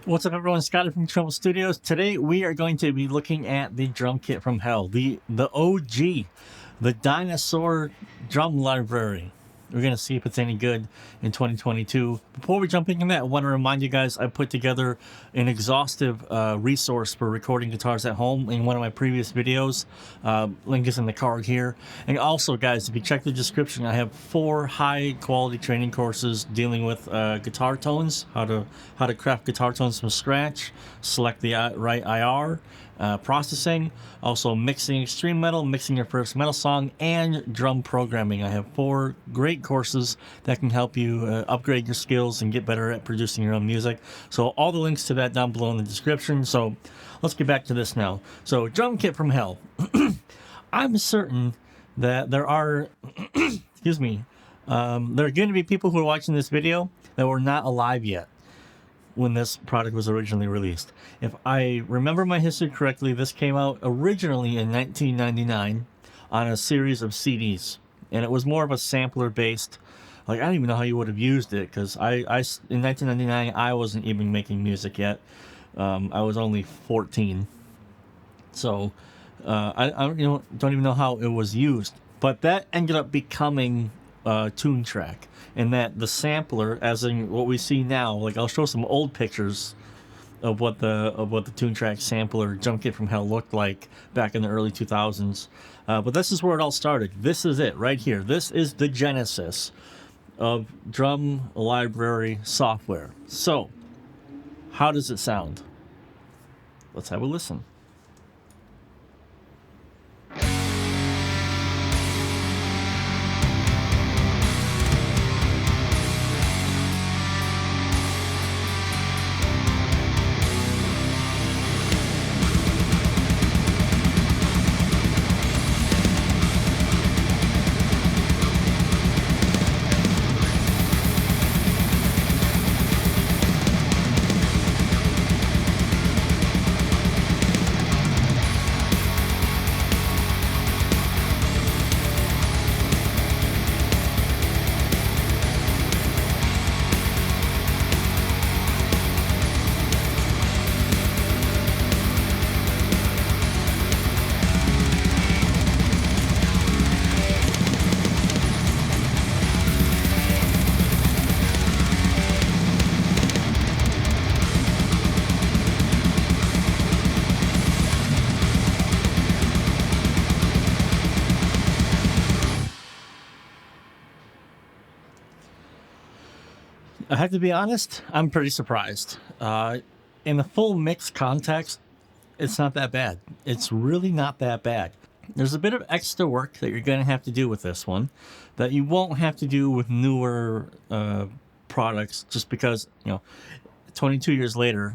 What's up, everyone? Scotty from Chernobyl Studios. Today we are going to be looking at the Drumkit from Hell, the OG, the dinosaur drum library. We're going to see if it's any good in 2022. Before we jump into that, I want to remind you guys I put together an exhaustive resource for recording guitars at home in one of my previous videos. Link is in the card here. And also, guys, if you check the description, I have 4 high-quality training courses dealing with guitar tones, how to craft guitar tones from scratch, select the right IR, processing, also mixing extreme metal, mixing your first metal song, and drum programming. I have 4 great courses that can help you upgrade your skills and get better at producing your own music. So all the links to that down below in the description. So let's get back to this now. So Drumkit from Hell. I'm certain that there are, excuse me, there are going to be people who are watching this video that were not alive yet when this product was originally released. If I remember my history correctly, this came out originally in 1999 on a series of CDs, and it was more of a sampler based. Like, I don't even know how you would have used it, because in 1999 I wasn't even making music yet. I was only 14, so I don't even know how it was used. But that ended up becoming Toontrack, and that the sampler, as in what we see now, like I'll show some old pictures of what the Toontrack sampler Drumkit from Hell looked like back in the early 2000s. But this is where it all started. This is it right here. This is the genesis of drum library software. So, how does it sound? Let's have a listen. I have to be honest, I'm pretty surprised. In the full mix context, it's not that bad. It's really not that bad. There's a bit of extra work that you're going to have to do with this one that you won't have to do with newer products, just because, 22 years later,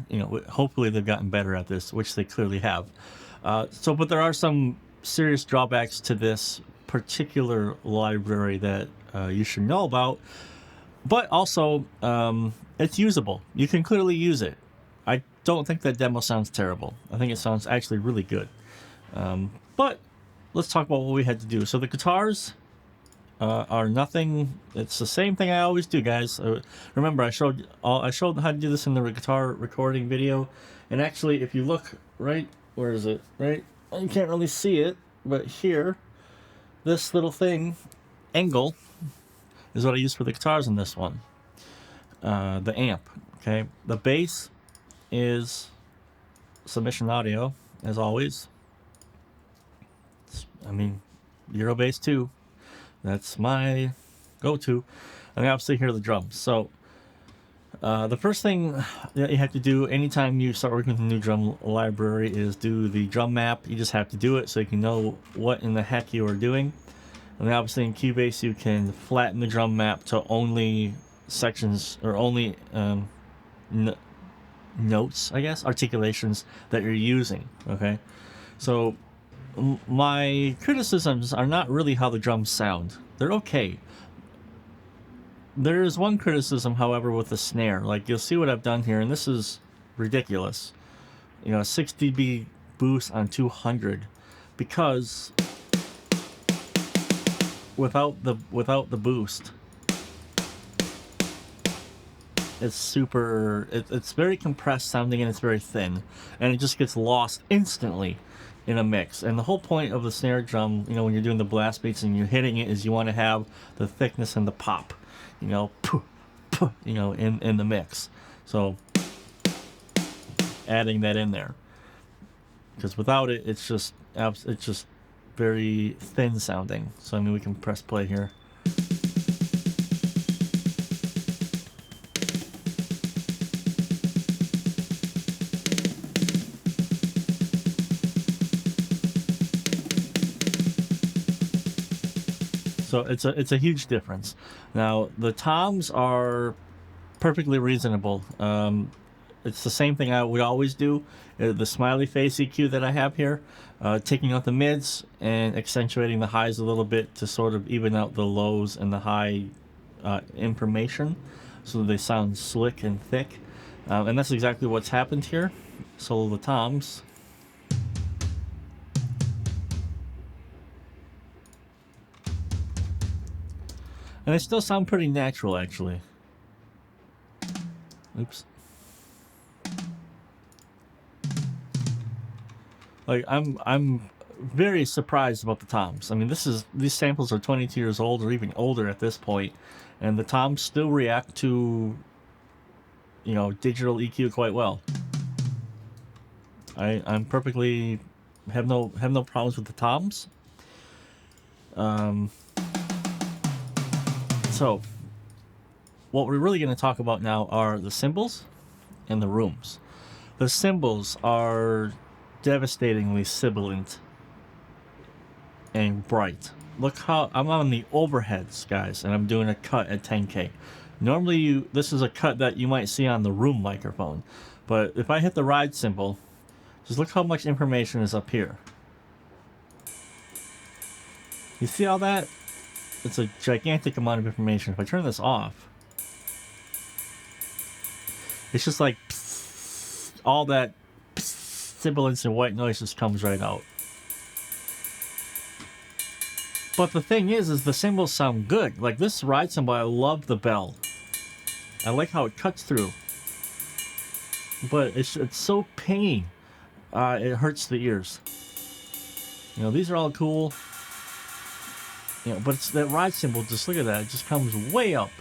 hopefully they've gotten better at this, which they clearly have. But there are some serious drawbacks to this particular library that you should know about. But also, it's usable. You can clearly use it. I don't think that demo sounds terrible. I think it sounds actually really good. But let's talk about what we had to do. So the guitars are nothing. It's the same thing I always do, guys. Remember, I showed how to do this in the guitar recording video. And actually, if you look right, where is it? Right, you can't really see it, but here, this little thing, angle, is what I use for the guitars in this one. The amp, okay? The bass is Submission Audio, as always. Euro Bass 2. That's my go-to. And obviously here are the drums. So, the first thing that you have to do anytime you start working with a new drum library is do the drum map. You just have to do it so you can know what in the heck you are doing. And then obviously in Cubase you can flatten the drum map to only sections, or only notes, I guess, articulations that you're using, okay? So my criticisms are not really how the drums sound. They're okay. There is one criticism, however, with the snare. Like, you'll see what I've done here, and this is ridiculous. 6 dB boost on 200, because without the boost, it's super. It's very compressed sounding and it's very thin, and it just gets lost instantly in a mix. And the whole point of the snare drum, you know, when you're doing the blast beats and you're hitting it, is you want to have the thickness and the pop, you know, you know, in the mix. So adding that in there, because without it, it's just very thin sounding. So I mean, we can press play here. So it's a huge difference. Now the toms are perfectly reasonable. It's the same thing I would always do. The smiley face EQ that I have here, taking out the mids and accentuating the highs a little bit to sort of even out the lows and the high information, so that they sound slick and thick. And that's exactly what's happened here. So the toms. And they still sound pretty natural, actually. Oops. Like, I'm very surprised about the toms. I mean, these samples are 22 years old or even older at this point, and the toms still react to, you know, digital EQ quite well. I'm perfectly have no problems with the toms. So, what we're really going to talk about now are the cymbals and the rooms. The cymbals are devastatingly sibilant and bright. Look how I'm on the overheads, guys, and I'm doing a cut at 10K. Normally, this is a cut that you might see on the room microphone, but if I hit the ride cymbal, just look how much information is up here. You see all that? It's a gigantic amount of information. If I turn this off, it's just like all that sibilance and white noise just comes right out. But the thing is the cymbals sound good. Like this ride cymbal, I love the bell. I like how it cuts through. But it's so pingy. It hurts the ears. You know, these are all cool. You know, but it's that ride cymbal, just look at that. It just comes way up.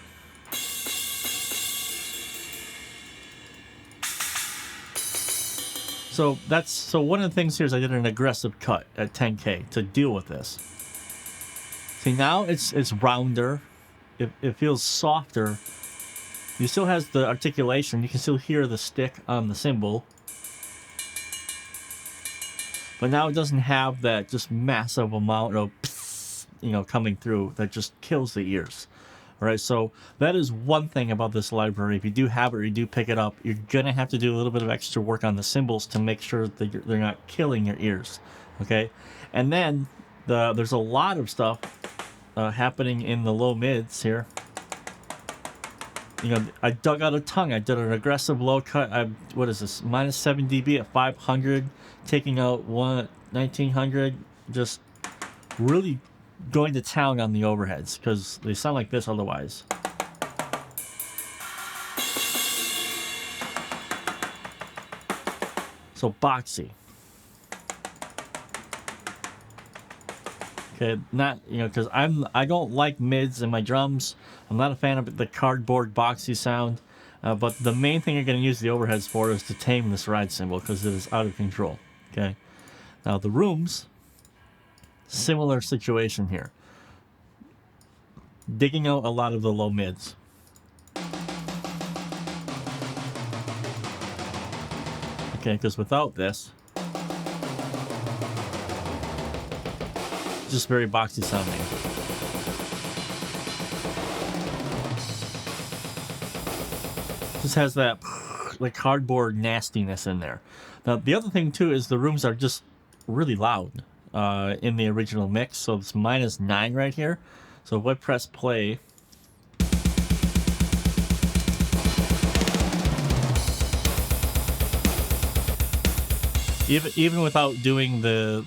So one of the things here is I did an aggressive cut at 10K to deal with this. See, now it's rounder. It feels softer. It still has the articulation. You can still hear the stick on the cymbal. But now it doesn't have that just massive amount of, you know, coming through that just kills the ears. All right, so that is one thing about this library. If you do have it or you do pick it up, you're going to have to do a little bit of extra work on the cymbals to make sure that they're not killing your ears, okay? And then there's a lot of stuff happening in the low mids here. You know, I dug out a tongue. I did an aggressive low cut. What is this? Minus 7 dB at 500, taking out 1900, just really going to town on the overheads because they sound like this otherwise. So boxy. Okay, not, you know, because I don't like mids in my drums. I'm not a fan of the cardboard boxy sound. But the main thing you're going to use the overheads for is to tame this ride cymbal because it is out of control. Okay, now the rooms. Similar situation here. Digging out a lot of the low mids. Okay, because without this, just very boxy sounding. Just has that like cardboard nastiness in there. Now the other thing too is the rooms are just really loud. In the original mix, so it's -9 right here. So if I press play, even without doing the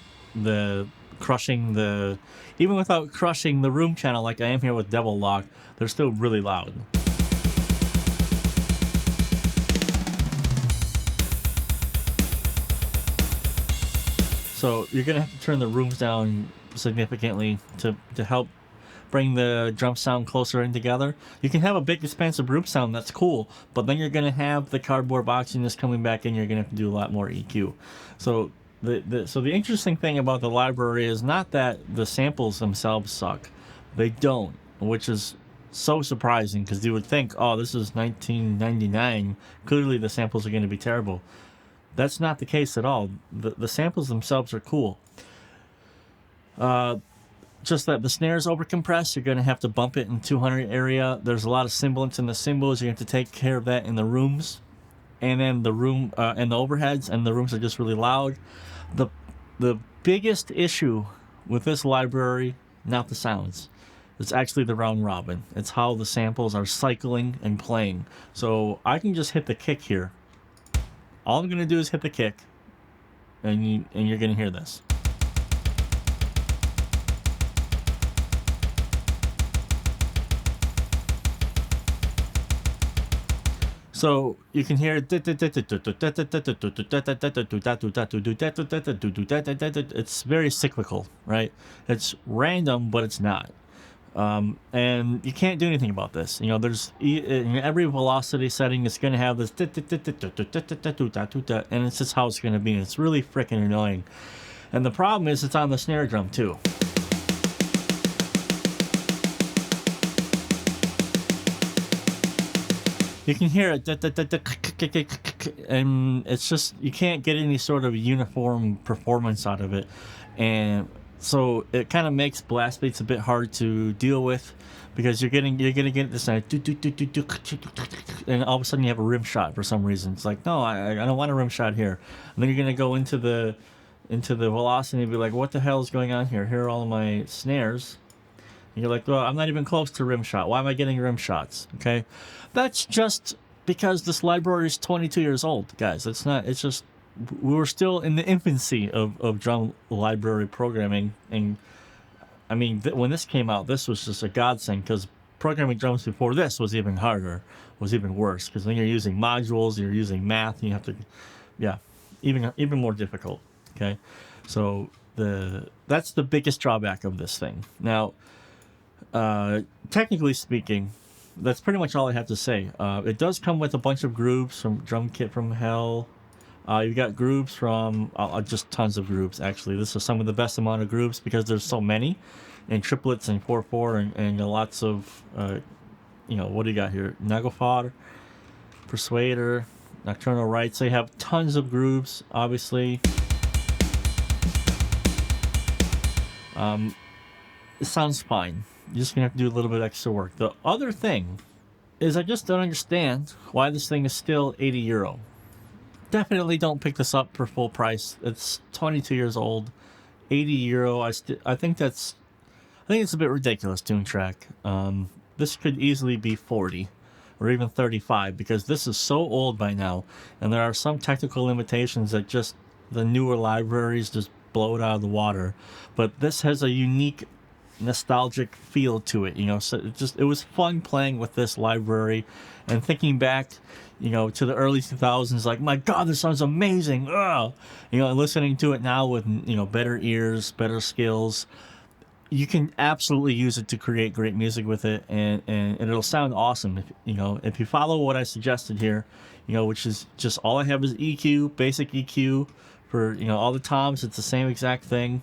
crushing the, even without crushing the room channel like I am here with Devil Lock, they're still really loud. So you're gonna have to turn the rooms down significantly to help bring the drum sound closer in together. You can have a big expansive room sound, that's cool, but then you're gonna have the cardboard boxiness coming back in. You're gonna have to do a lot more EQ. So the interesting thing about the library is not that the samples themselves suck. They don't, which is so surprising because you would think, oh, this is 1999. Clearly the samples are going to be terrible. That's not the case at all. The samples themselves are cool. Just that the snares overcompressed, you're going to have to bump it in 200 area. There's a lot of sibilance in the cymbals. You have to take care of that in the rooms. And then the room and the overheads, and the rooms are just really loud. The biggest issue with this library, not the sounds, it's actually the round robin. It's how the samples are cycling and playing. So I can just hit the kick here. All I'm gonna do is hit the kick, and you're gonna hear this. So you can hear it's very cyclical, right? It's random, but it's not. And you can't do anything about this. You know, there's in every velocity setting, it's going to have this, and it's just how it's going to be. And it's really freaking annoying. And the problem is, it's on the snare drum too. You can hear it, and it's just, you can't get any sort of uniform performance out of it. And so it kind of makes blast beats a bit hard to deal with, because you're gonna get this and all of a sudden you have a rim shot for some reason. It's like, no, I don't want a rim shot here. And then you're gonna go into the velocity and be like, what the hell is going on here? Here are all of my snares. And you're like, well, I'm not even close to rim shot. Why am I getting rim shots? Okay, that's just because this library is 22 years old, guys. It's not. It's just, we were still in the infancy of drum library programming. And I mean, when this came out, this was just a godsend, because programming drums before this was even harder, was even worse, because then you're using modules, you're using math, and you have to, yeah, even more difficult. Okay, so that's the biggest drawback of this thing. Now, technically speaking, that's pretty much all I have to say. It does come with a bunch of grooves from Drumkit From Hell. You've got grooves from just tons of grooves. Actually, this is some of the best amount of grooves, because there's so many, and triplets and 4/4 and lots of what do you got here? Nagofar, Persuader, Nocturnal Rites. They have tons of grooves, obviously. It sounds fine. You're just gonna have to do a little bit extra work. The other thing is, I just don't understand why this thing is still €80. Definitely don't pick this up for full price. It's 22 years old. €80. I think it's a bit ridiculous, Toontrack. This could easily be 40 or even 35, because this is so old by now, and there are some technical limitations that just the newer libraries just blow it out of the water. But this has a unique nostalgic feel to it, so it was fun playing with this library, and thinking back to the early 2000s, like, my god, this sounds amazing. Ugh! And listening to it now with better ears, better skills, you can absolutely use it to create great music with it, and it'll sound awesome if you follow what I suggested here, which is just, all I have is EQ, basic EQ for all the toms. It's the same exact thing.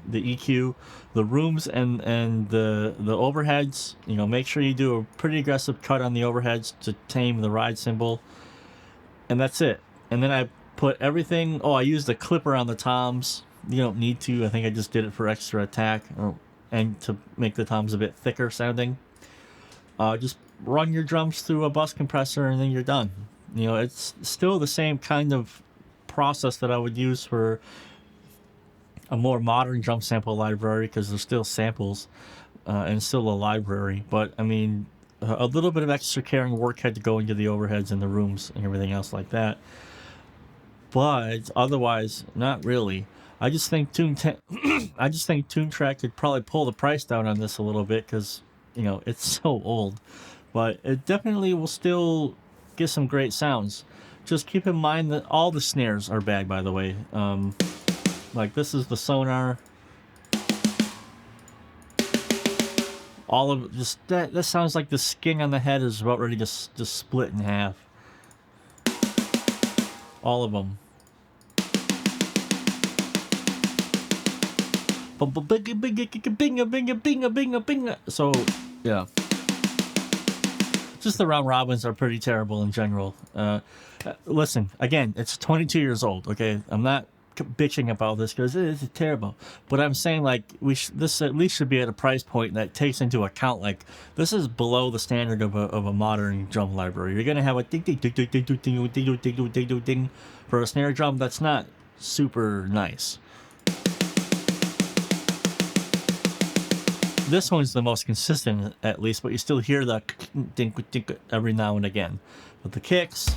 The EQ, the rooms, and the overheads. Make sure you do a pretty aggressive cut on the overheads to tame the ride cymbal, and that's it. And then I put everything. I used a clipper on the toms. You don't need to. I think I just did it for extra attack, and to make the toms a bit thicker sounding. Just run your drums through a bus compressor, and then you're done. It's still the same kind of process that I would use for a more modern drum sample library, because there's still samples and still a library. But I mean, a little bit of extra care and work had to go into the overheads and the rooms and everything else like that. But otherwise, not really. I just think Toontrack could probably pull the price down on this a little bit, because it's so old. But it definitely will still get some great sounds. Just keep in mind that all the snares are bad, by the way. Like, this is the sonar. All of just that sounds like the skin on the head is about ready to just split in half. All of them. So, yeah. Just the round robins are pretty terrible in general. Listen, again, it's 22 years old, okay? I'm not bitching about this because it is terrible. But I'm saying, like, this at least should be at a price point that takes into account, like, this is below the standard of a modern drum library. You're going to have a ding, ding, ding, ding, ding, ding, ding, ding, ding, ding, ding, ding for a snare drum. That's not super nice. This one's the most consistent, at least, but you still hear the ding, ding, every now and again. But the kicks,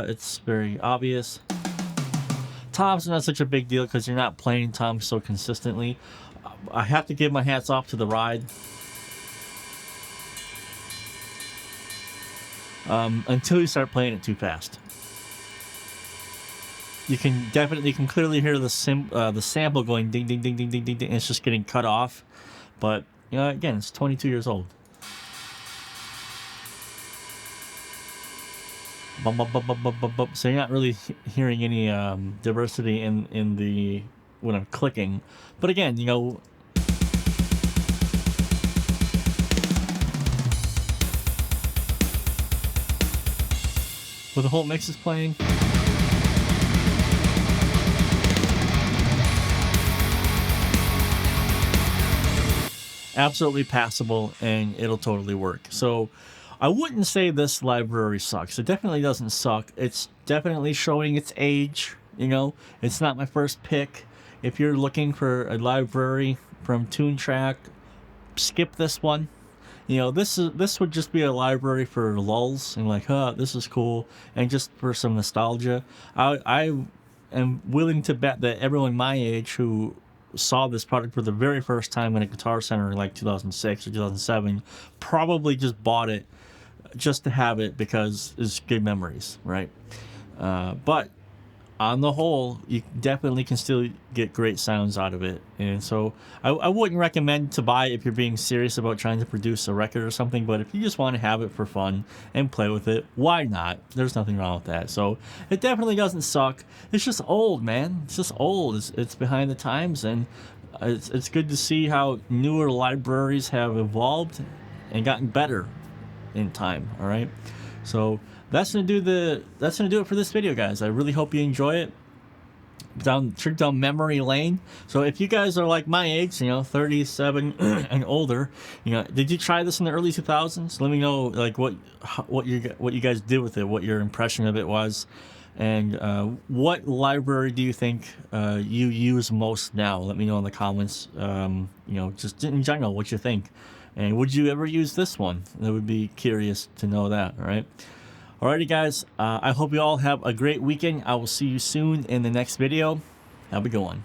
it's very obvious. Toms are not such a big deal because you're not playing toms so consistently. I have to give my hats off to the ride. Until you start playing it too fast. You can clearly hear the sample going ding ding ding ding ding ding ding. And it's just getting cut off, but you know, again, it's 22 years old. So you're not really hearing any diversity in the when I'm clicking, but again, you know. When the whole mix is playing. Absolutely passable, and it'll totally work. So I wouldn't say this library sucks. It definitely doesn't suck. It's definitely showing its age. You know, it's not my first pick. If you're looking for a library from Toontrack, skip this one. You know, this would just be a library for lulls and like, this is cool, and just for some nostalgia. I am willing to bet that everyone my age who saw this product for the very first time in a Guitar Center in like 2006 or 2007 probably just bought it just to have it because it's good memories, right? But on the whole, you definitely can still get great sounds out of it. And so I wouldn't recommend to buy it if you're being serious about trying to produce a record or something, but if you just want to have it for fun and play with it, why not? There's nothing wrong with that. So it definitely doesn't suck. It's just old, man. It's just old. It's behind the times, and it's good to see how newer libraries have evolved and gotten better in time. All right, so that's gonna do it for this video, guys. I really hope you enjoy it. Trip down memory lane. So if you guys are like my age, you know, 37 and older, you know, did you try this in the early 2000s? Let me know like what you guys did with it, what your impression of it was, and what library do you think you use most now? Let me know in the comments. You know, just in general, what you think, and would you ever use this one? I would be curious to know that. All right. Alrighty, guys, I hope you all have a great weekend. I will see you soon in the next video. Have a good one.